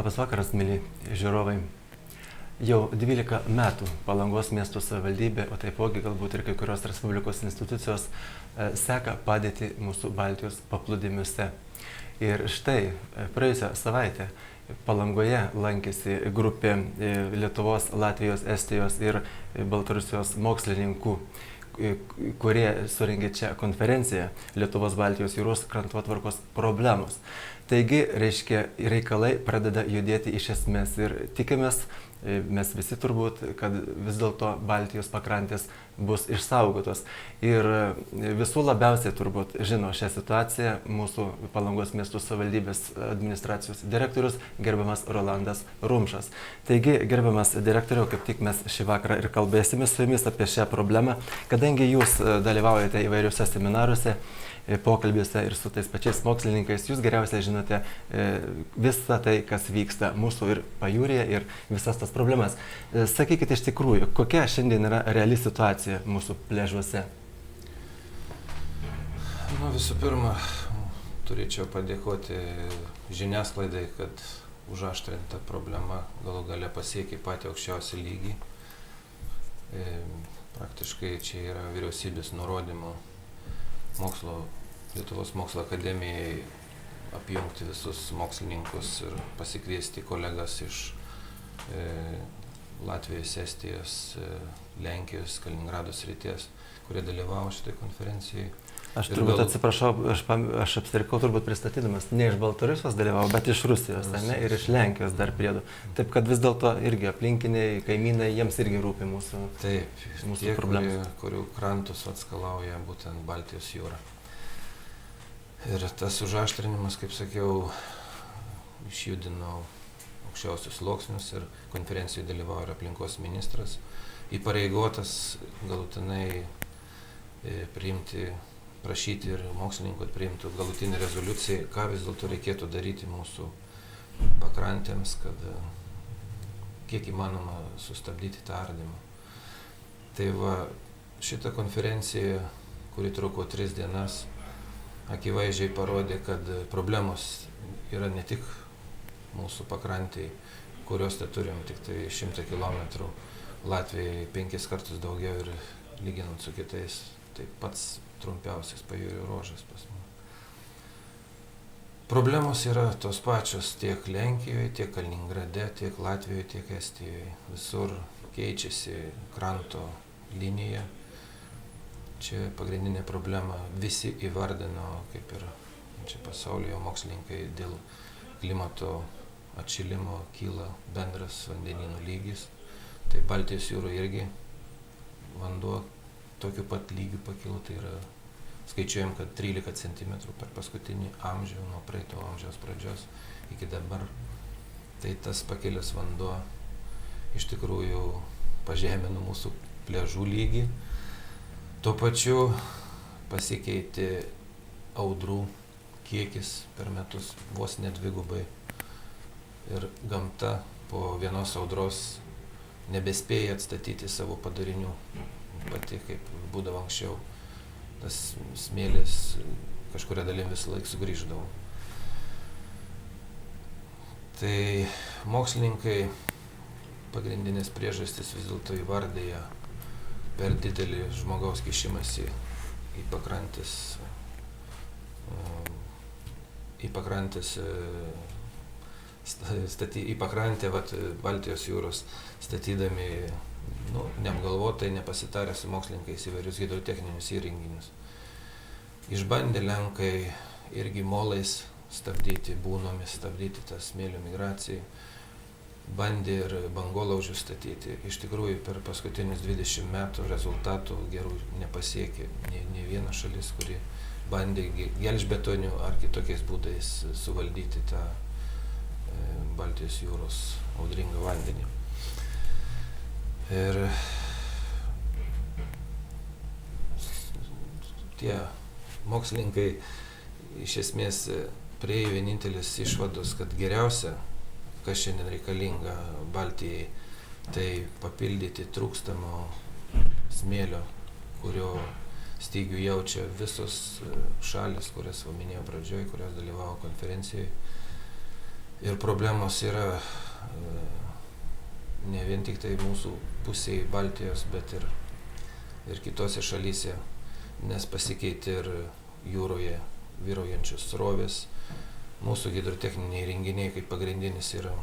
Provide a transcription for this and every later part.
Labas vakaras, mėly žiūrovai. Jau 12 metų Palangos miesto savivaldybė, o taipogi galbūt ir kai kurios Respublikos institucijos seka padėtį mūsų Baltijos paplūdimiuose. Ir štai praėjusią savaitę Palangoje lankėsi grupė Lietuvos, Latvijos, Estijos ir Baltarusijos mokslininkų, kurie surengė čia konferenciją Lietuvos Baltijos jūros krantotvarkos problemos. Taigi, reikalai pradeda judėti iš esmės ir tikimės, mes visi turbūt, kad vis dėlto Baltijos pakrantės bus išsaugotos. Ir visų labiausiai turbūt žino šią situaciją mūsų Palangos miesto savivaldybės administracijos direktorius, gerbiamas Rolandas Rumšas. Taigi, gerbiamas direktoriau, kaip tik mes šį vakarą ir kalbėsime su jumis apie šią problemą, kadangi jūs dalyvaujate įvairiuose seminaruose, pokalbiuose ir su tais pačiais mokslininkais, jūs geriausiai žinote visą tai, kas vyksta mūsų ir pajūryje ir visas tas problemas. Sakykite iš tikrųjų, kokia šiandien yra reali situacija mūsų pliažuose? Visų pirma, turėčiau padėkoti žiniasklaidai, kad užaštrinta problema galų gale pasiekė patį aukščiausią lygį. Praktiškai čia yra vyriausybės nurodymų Lietuvos mokslo akademijai apjungti visus mokslininkus ir pasikviesti kolegas iš Latvijos, Estijos, Lenkijos, Kaliningrado srities, kurie dalyvavo šitai konferencijai. Aš turbūt atsiprašau, aš apsirikau turbūt pristatydamas, ne iš Baltarusijos dalyvavo, bet iš Rusijos, ne, ir iš Lenkijos dar priedu. Taip, kad vis dėlto irgi aplinkiniai, kaimynai, jiems irgi rūpi mūsų problemos. Kurių krantus atskalauja būtent Baltijos jūra. Ir tas užaštrinimas, kaip sakiau, išjudino aukščiausius sluoksnius ir konferencijoje dalyvavo ir aplinkos ministras, įpareigotas galutinai prašyti ir mokslininkų priimtų galutinį rezoliuciją, ką vis dėlto reikėtų daryti mūsų pakrantėms, kad kiek įmanoma sustabdyti tą ardymą. Tai va, šita konferencija, kuri truko 3 dienas, akivaizdžiai parodė, kad problemos yra ne tik mūsų pakrantėje, kurios turim tik tai 100 km, Latvijai 5 kartus daugiau ir lyginant su kitais, tai pats trumpiausias pajūrio ruožas pas mus. Problemos yra tos pačios tiek Lenkijoje, tiek Kaliningrade, tiek Latvijoje, tiek Estijoje. Visur keičiasi kranto linija. Čia pagrindinė problema visi įvardino, kaip ir čia pasaulyje mokslininkai, dėl klimato atšilimo kyla bendras vandenynų lygis. Tai Baltijos jūroje irgi vanduo tokiu pat lygiu pakilo, tai yra, skaičiuojam, kad 13 cm per paskutinį amžių, nuo praeito amžiaus pradžios iki dabar. Tai tas pakilęs vanduo iš tikrųjų pažemino mūsų pliažų lygį. Tuo pačiu pasikeitė audrų kiekis per metus vos net dvigubai. Ir gamta po vienos audros nebespėja atstatyti savo padarinių. Pati, kaip būdavo anksčiau, tas smėlis kažkuria dalim visą laiką sugrįždavo. Tai mokslininkai pagrindinės priežastis vis dėlto įvardija per didelį žmogaus kišimąsi į pakrantę Baltijos jūros statydami neapgalvotai, nepasitarę su mokslininkais įvairius hidrotechninius įrenginius. Išbandė Lenkai irgi molais stabdyti, būnomis stabdyti tą smėlio migraciją. Bandė ir bangolaužių statyti. Iš tikrųjų, per paskutinius 20 metų rezultatų gerų nepasiekė nei viena šalis, kuri bandė gelžbetoniu ar kitokiais būdais suvaldyti tą Baltijos jūros audringą vandenį. Ir tie mokslininkai iš esmės priėjo vienintelis išvados, kad geriausia, kas šiandien reikalinga Baltijai, tai papildyti trūkstamo smėlio, kurio stygių jaučia visos šalis, kurias minėjau pradžioje, kurios dalyvavo konferencijoje. Ir problemos yra ne vien tik tai mūsų pusėje Baltijos, bet ir kitose šalyse, nes pasikeitė ir jūroje vyraujančios srovės. Mūsų hidrotechniniai renginiai, kaip pagrindinis, yra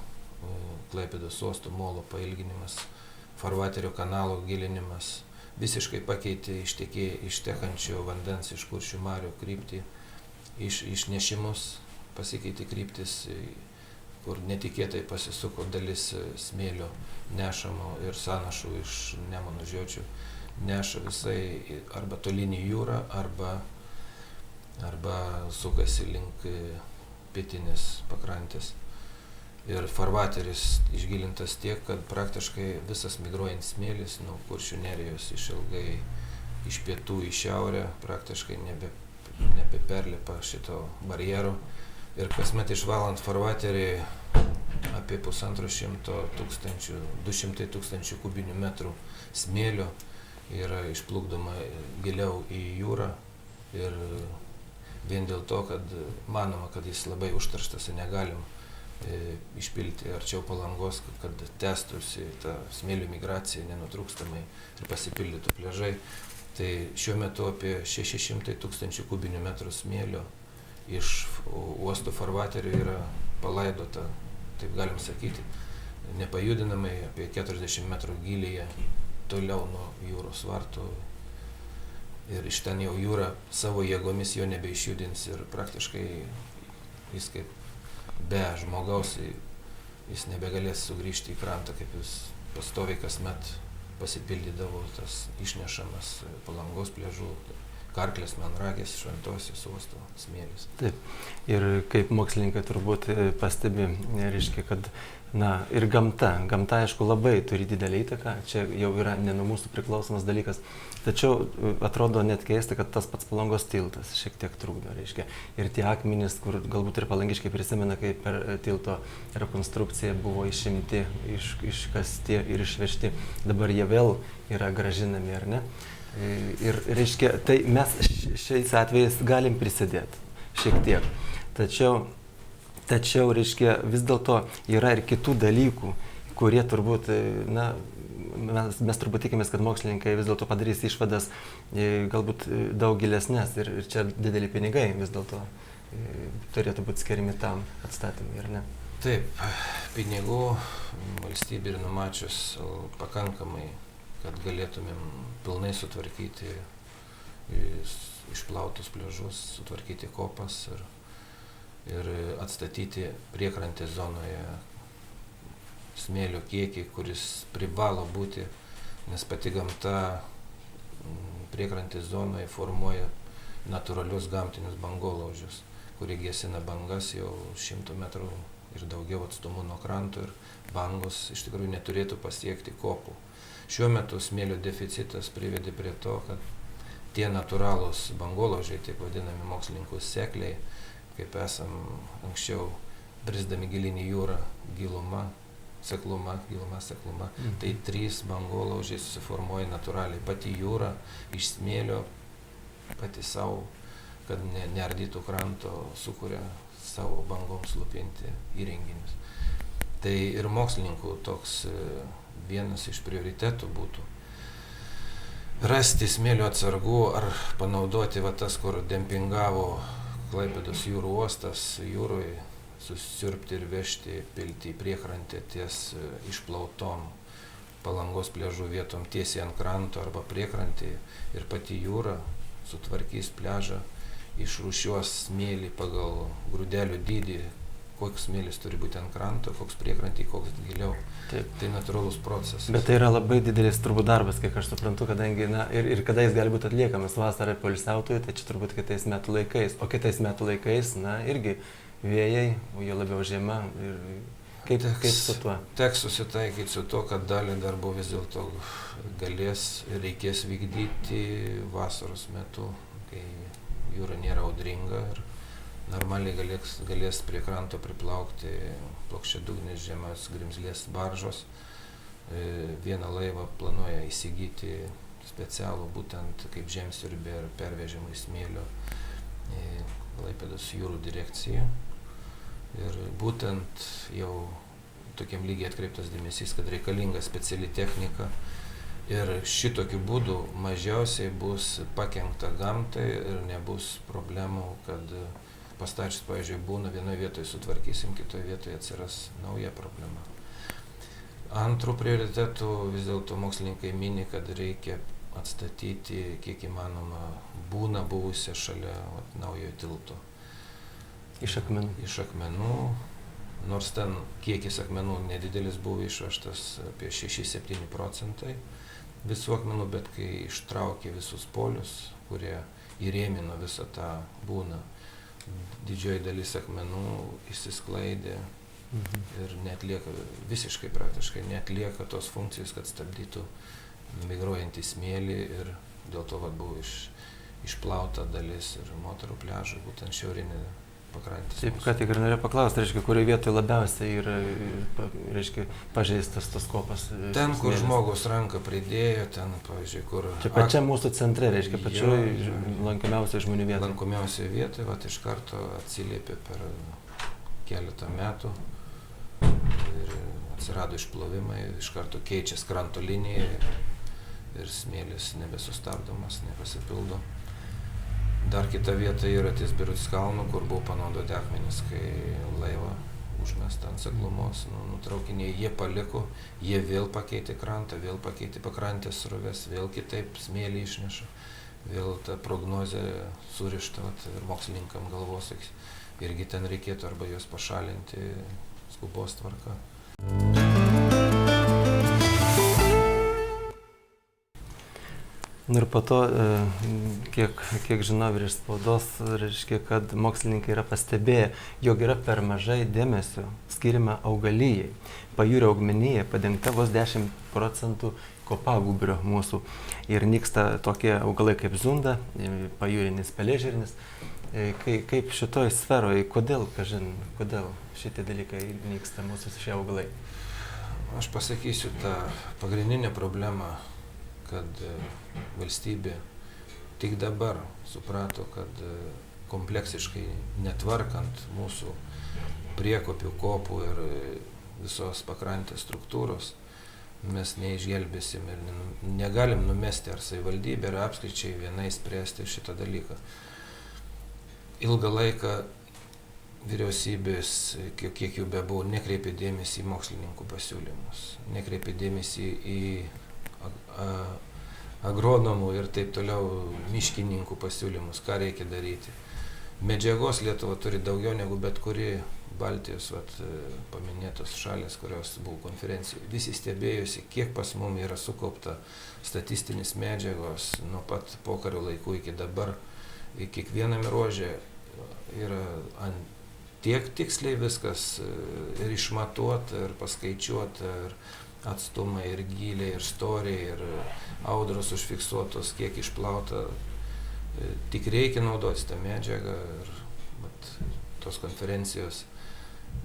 Klaipėdos uosto molo pailginimas, farvaterio kanalo gilinimas, visiškai pakeitė ištekančio vandens iš Kuršių marių kryptį, išnešimus, pasikeitė kryptis, kur netikėtai pasisuko dalis smėlio nešamo ir sąnašų iš Nemuno žiočių, neša visai arba tolyn į jūrą, arba sukasi link pietinės pakrantės. Ir farvateris išgilintas tiek, kad praktiškai visas migruojant smėlis nuo Kuršių nerijos išilgai iš pietų į šiaurę praktiškai nebeperlipa šito barjero. Ir kasmet išvalant farvaterį apie 150 tūkstančių, 200 tūkstančių kubinių metrų smėlio yra išplukdoma giliau į jūrą. Ir vien dėl to, kad manoma, kad jis labai užterštas ir negalim išpilti arčiau Palangos, kad tęstųsi ta smėlio migracija nenutrūkstamai ir pasipildytų pliažai. Tai šiuo metu apie 600 tūkstančių kubinių metrų smėlio iš uosto farvaterio yra palaidota, taip galim sakyti, nepajudinamai apie 40 metrų gylyje toliau nuo jūros vartų. Ir iš ten jau jūra savo jėgomis jo nebeišjudins ir praktiškai jis kaip be žmogaus jis nebegalės sugrįžti į krantą, kaip jis pastoviai kasmet pasipildydavo tas išnešamas Palangos pliažų, Karklės, Melnragės, Šventosios uosto smėlis. Taip. Ir kaip mokslininkai turbūt pastebi, reiškia, kad ir gamta, aišku, labai turi didelį įtaką, čia jau yra ne nuo mūsų priklausomas dalykas, tačiau atrodo net keista, kad tas pats Palangos tiltas šiek tiek trukdo, reiškia. Ir tie akmenys, kur galbūt ir palangiškai prisimena, kai per tilto rekonstrukciją buvo išimti, iškasti ir išvežti, dabar jie vėl yra gražinami, ar ne? Ir reiškia, tai mes šiais atvejais galim prisidėti šiek tiek. Tačiau reiškia, vis dėlto yra ir kitų dalykų, kurie turbūt, mes turbūt tikimės, kad mokslininkai vis dėlto padarys išvadas galbūt daug gilesnės ir čia dideli pinigai vis dėlto turėtų būti skiriami tam atstatymui, ar ne? Taip, pinigų valstybė ir numačius pakankamai, kad galėtumėm pilnai sutvarkyti išplautus pliažus, sutvarkyti kopas ir atstatyti priekrantės zonoje smėlio kiekį, kuris privalo būti, nes pati gamta priekrantės zonoje formuoja natūralius gamtinius bangolaužius, kurie gesina bangas jau 100 metrų ir daugiau atstumų nuo kranto ir bangos iš tikrųjų neturėtų pasiekti kopų. Šiuo metu smėlio deficitas privedė prie to, kad tie natūralūs bangolaužiai, taip vadinami mokslininkų sekliai, kaip esam anksčiau brisdami gilyn į jūrą, giluma, sekluma, tai 3 bangolaužiai susiformuoja natūraliai. Pati jūra iš smėlio, pati savo, kad neardytų kranto, sukuria savo bangoms lupinti įrenginius. Tai ir mokslininkų toks vienas iš prioritetų būtų rasti smėlio atsargų ar panaudoti tas, kur dempingavo Klaipėdos jūrų uostas jūroje, susiurbti ir vežti, pilti į priekrantę ties išplautom Palangos pliažų vietom tiesiai ant kranto arba priekrantėje ir pati jūra sutvarkys pliažą, išrūšiuos smėlį pagal grūdelių dydį, koks smėlis turi būti ant kranto, koks priekrantį, koks giliau. Taip. Tai natūralus procesas. Bet tai yra labai didelis turbūt darbas, kiek aš suprantu, kadangi ir kada jis gali būti atliekamas vasarą poilsiautojui, tai čia turbūt kitais metų laikais. O kitais metų laikais, irgi vėjai, o jo labiau žiema. Ir kaip su tuo? Teks susitaikyti su to, kad dalį darbų vis dėlto reikės vykdyti vasaros metu, kai jūra nėra audringa ir normaliai galės prie kranto priplaukti plokščiadugnės žemas grimzlės baržos. Vieną laivą planuoja įsigyti specialų būtent kaip žemsiurbė ir pervežimui smėlio Klaipėdos jūrų direkcija. Ir būtent jau tokiam lygiai atkreiptas dėmesys, kad reikalinga speciali technika. Ir šitokiu būdu mažiausiai bus pakenkta gamtai ir nebus problemų, kad pastačius, pavyzdžiui, būna vienoje vietoje sutvarkysim, kitoje vietoje atsiras nauja problema. Antrų prioritetų vis dėlto mokslininkai mini, kad reikia atstatyti kiek įmanoma būną buvusią šalia naujojo tilto. Iš akmenų. Iš akmenų, nors ten kiekis akmenų nedidelis buvo išvežtas apie 6-7 procentai visų akmenų, bet kai ištraukė visus polius, kurie įrėmino visą tą būną, didžioji dalis akmenų išsisklaidė ir neatlieka, visiškai praktiškai neatlieka tos funkcijos, kad stabdytų migruojantį smėlį, ir dėl to buvo išplauta dalis ir moterų pliažų, būtent šiaurinė pakrantės. Taip, ką tik ir norėjau paklausti, reiškia, kurioje vietoje labiausiai yra, reiškia, pažeistas tas kopas? Ten, kur žmogus ranką pridėjo, ten, pavyzdžiui, kur... Čia pačia mūsų centre, reiškia, pačioj lankomiausiai žmonių vietoje. Lankomiausiai vietoje, iš karto atsiliepė per keletą metų ir atsirado išplovimai, iš karto keičiasi kranto linija ir smėlis nebesustabdomas, nepasipildo. Dar kita vieta yra ties Birutis kalnu, kur buvo panaudoti akmenys, kai laivą užmesta ant seklumos, nutraukiniai, jie paliko, jie vėl pakeitė krantą, vėl pakeitė pakrantės sroves, vėl kitaip smėlį išneša, vėl ta prognozė surišta ir mokslininkam galvos, irgi ten reikėtų arba juos pašalinti skubos tvarka. Ir po to, kiek žinau ir iš spaudos, reiškia, kad mokslininkai yra pastebėję, jog yra per mažai dėmesio skiriama augalijai. Pajūrio augmenija padengta vos 10 procentų kopagūbrio mūsų. Ir nyksta tokie augalai kaip zunda, pajūrinis pelėžirnis. Kaip šitoj sferoje, kodėl šitie dalykai nyksta mūsų šie augalai? Aš pasakysiu tą pagrindinę problemą, kad valstybė tik dabar suprato, kad kompleksiškai netvarkant mūsų priekopių, kopų ir visos pakrantės struktūros, mes neišgelbėsim ir negalim numesti ar savivaldybė, ar apskričiai vienai spręsti šitą dalyką. Ilgą laiką vyriausybės, kiek jų bebuvo, nekreipė dėmesį į mokslininkų pasiūlymus, nekreipė dėmesį į agronomų ir taip toliau miškininkų pasiūlymus, ką reikia daryti. Medžiagos Lietuva turi daugiau negu bet kuri Baltijos paminėtos šalės, kurios buvo konferencijoje. Visi stebėjosi, kiek pas mum yra sukaupta statistinis medžiagos nuo pat pokario laikų iki dabar. Į kiekviename ruože yra tiek tiksliai viskas ir išmatuota, ir paskaičiuota, ir atstumai, ir gyliai, ir storiai, ir audros užfiksuotos, kiek išplauta. Tik reikia naudoti tą medžiagą ir tos konferencijos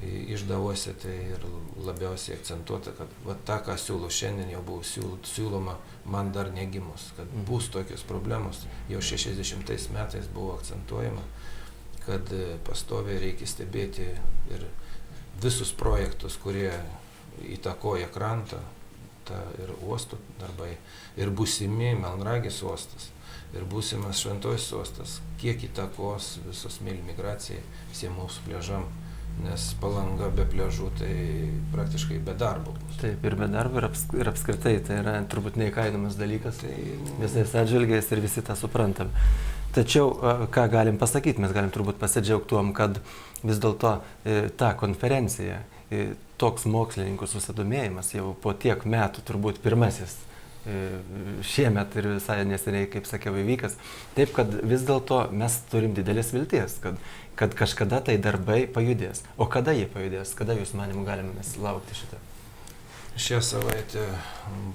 išdavose tai ir labiausiai akcentuota, kad tą, ką siūlo šiandien, jau buvo siūloma man dar negimus, kad bus tokios problemos. Jau 60 metais buvo akcentuojama, kad pastoviai reikia stebėti ir visus projektus, kurie įtakoja krantą, ir uostų darbai, ir būsimi Melnragės uostas, ir būsimas Šventojos uostas, kiek įtakos visos smėlio migracijai visiems mūsų pliažam, nes Palanga be pliažų tai praktiškai be darbo bus. Taip, ir be darbo, ir apskritai tai yra turbūt neįkainomas dalykas, visais atžvilgiais ir visi tą suprantam. Tačiau, ką galim pasakyti, mes galim turbūt pasidžiaugti tuom, kad vis dėlto ta konferencija, toks mokslininkų susidomėjimas jau po tiek metų turbūt pirmasis šiemet ir visai neseniai, kaip sakiau, įvykas. Taip, kad vis dėlto mes turim didelės vilties, kad kažkada tai darbai pajudės. O kada jie pajudės? Kada jūs manimu galime mes laukti šitą? Šią savaitę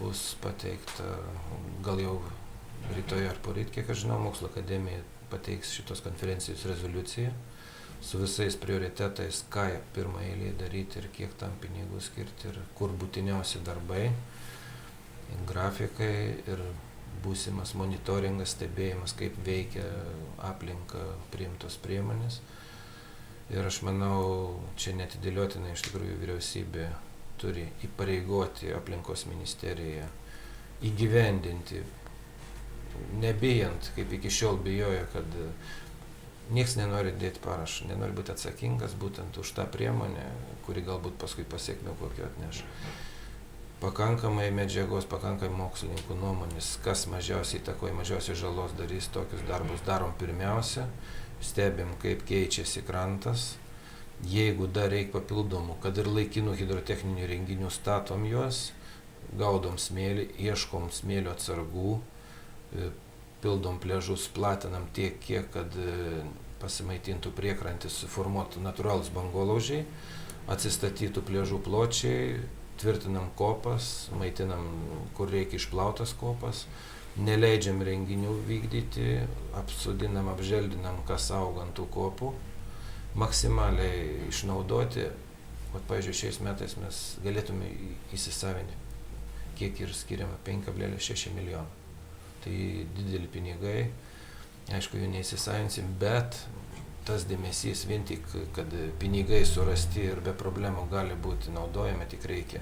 bus pateikta, gal jau rytoj ar poryt, kiek aš žinau, Mokslo akademija pateiks šitos konferencijos rezoliuciją su visais prioritetais, ką pirmą eilę daryti ir kiek tam pinigų skirti ir kur būtiniausi darbai, grafikai ir būsimas monitoringas, stebėjimas, kaip veikia aplinka priimtos priemonės. Ir aš manau, čia netidėliotinai iš tikrųjų vyriausybė turi įpareigoti aplinkos ministeriją įgyvendinti, nebijant, kaip iki šiol bijojo, kad nieks nenori dėti parašą, nenori būti atsakingas būtent už tą priemonę, kuri galbūt paskui pasiekmių kokio atneš. Pakankamai medžiagos, pakankamai mokslininkų nuomonės, kas mažiausiai įtakoja, mažiausiai žalos darys, tokius darbus darom pirmiausia, stebim, kaip keičiasi krantas. Jeigu dar reikia papildomų, kad ir laikinų hidrotechninių renginių statom juos, gaudom smėlį, ieškom smėlio atsargų, pildom pliažus, platinam tiek, kiek, kad pasimaitintų priekrantės, suformuotų natūralūs bangolaužiai, atsistatytų pliažų pločiai, tvirtinam kopas, maitinam, kur reikia išplautas kopas, neleidžiam renginių vykdyti, apsodinam, apželdinam, kas auga ant tų kopų, maksimaliai išnaudoti. Pavyzdžiui, šiais metais mes galėtume įsisavinti, kiek ir skiriama 5,6 milijonų. Tai dideli pinigai, aišku, jų neįsisavinsim, bet tas dėmesys vien tik, kad pinigai surasti ir be problemų gali būti naudojami, tik reikia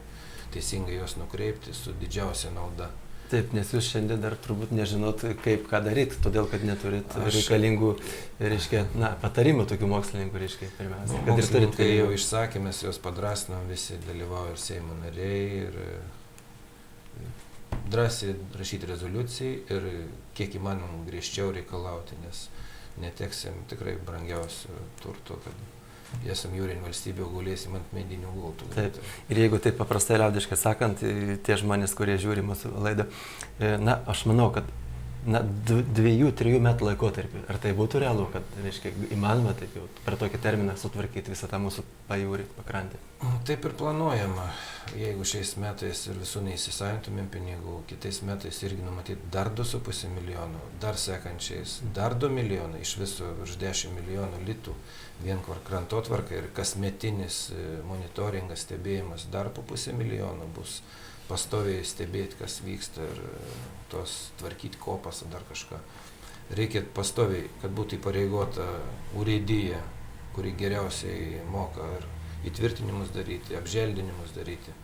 teisingai juos nukreipti su didžiausia nauda. Taip, nes jūs šiandien dar turbūt nežinot, kaip ką daryti, todėl kad neturit reikalingų, reiškia, patarimų tokių mokslininkų, reiškia, pirmiausia. Mokslininkai jau išsakė, mes juos padrasnam, visi dalyvauja ir Seimo nariai, ir drąsiai rašyti rezoliucijai ir kiek įmanom griežčiau reikalauti, nes neteksim tikrai brangiausių turtų, kad esam jūrinė valstybė, gulėsim ant medinių gultų. Taip. Ir jeigu taip paprastai liaudiškai sakant, tie žmonės, kurie žiūri mūsų laidą, aš manau, kad 2-3 metų laikotarpį, ar tai būtų realu, kad, reiškia, įmanoma taip jau per tokį terminą sutvarkyti visą tą mūsų pajūrį, pakrantę? Taip ir planuojama. Jeigu šiais metais ir visų neįsisavintumėm pinigų, kitais metais irgi numatyti dar 2,5 milijonų, dar sekančiais dar 2 milijonai, iš viso virš 10 milijonų litų vien krantotvarka ir kasmetinis monitoringas, stebėjimas dar po 0,5 milijono bus. Pastoviai stebėti, kas vyksta ir tos tvarkyti kopas ar dar kažką. Reikia pastoviai, kad būtų įpareigota urėdija, kuri geriausiai moka ir įtvirtinimus daryti, apželdinimus daryti,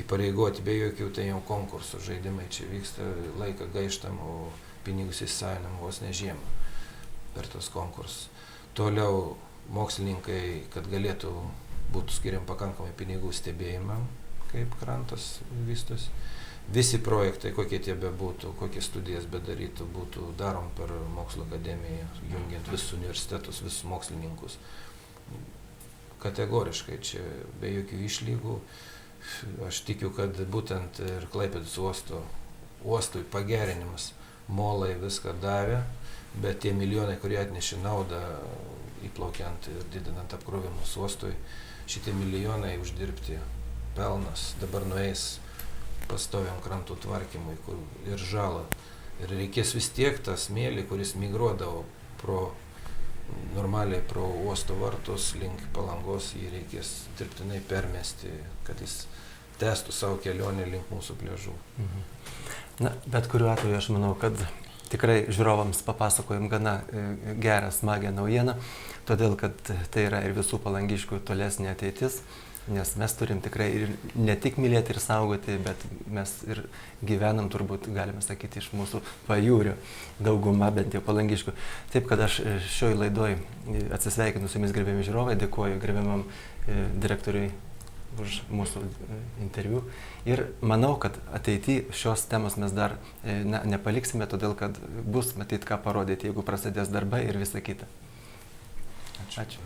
įpareigoti be jokių tai jau konkursų, žaidimai čia vyksta, laiką gaištam, o pinigus įsisavinam vos ne žiemą per tos konkursus. Toliau mokslininkai, kad galėtų būtų skiriam pakankamai pinigų stebėjimam, kaip krantas vystosi. Visi projektai, kokie tie bebūtų, kokie studijas bedarytų, būtų darom per mokslo akademiją, jungiant visus universitetus, visus mokslininkus. Kategoriškai čia be jokių išlygų. Aš tikiu, kad būtent ir Klaipėdos uostui pagerinimas, molai viską davė, bet tie milijonai, kurie atnešė naudą įplaukiant ir didinant apkrovimus uostui, šitie milijonai uždirbti pelnas dabar nueis pastoviam krantų tvarkymui ir žalą. Ir reikės vis tiek tą smėlį, kuris migruodavo normaliai pro uosto vartus link Palangos, jį reikės dirbtinai permesti, kad jis tęstų savo kelionę link mūsų pliažų. Bet kuriuo atveju aš manau, kad tikrai žiūrovams papasakojom gana gerą, smagią naujieną, todėl kad tai yra ir visų palangiškių tolesnė ateitis. Nes mes turim tikrai ir ne tik mylėti ir saugoti, bet mes ir gyvenam, turbūt galime sakyti, iš mūsų pajūrio, dauguma bent jau palangiškių. Taip, kad aš šioj laidoj atsisveikinu su jumis, gerbiami žiūrovai, dėkoju gerbiamam direktoriui už mūsų interviu. Ir manau, kad ateityje šios temos mes dar nepaliksime, todėl kad bus matyt ką parodyti, jeigu prasidės darbai ir visa kita. Ačiū.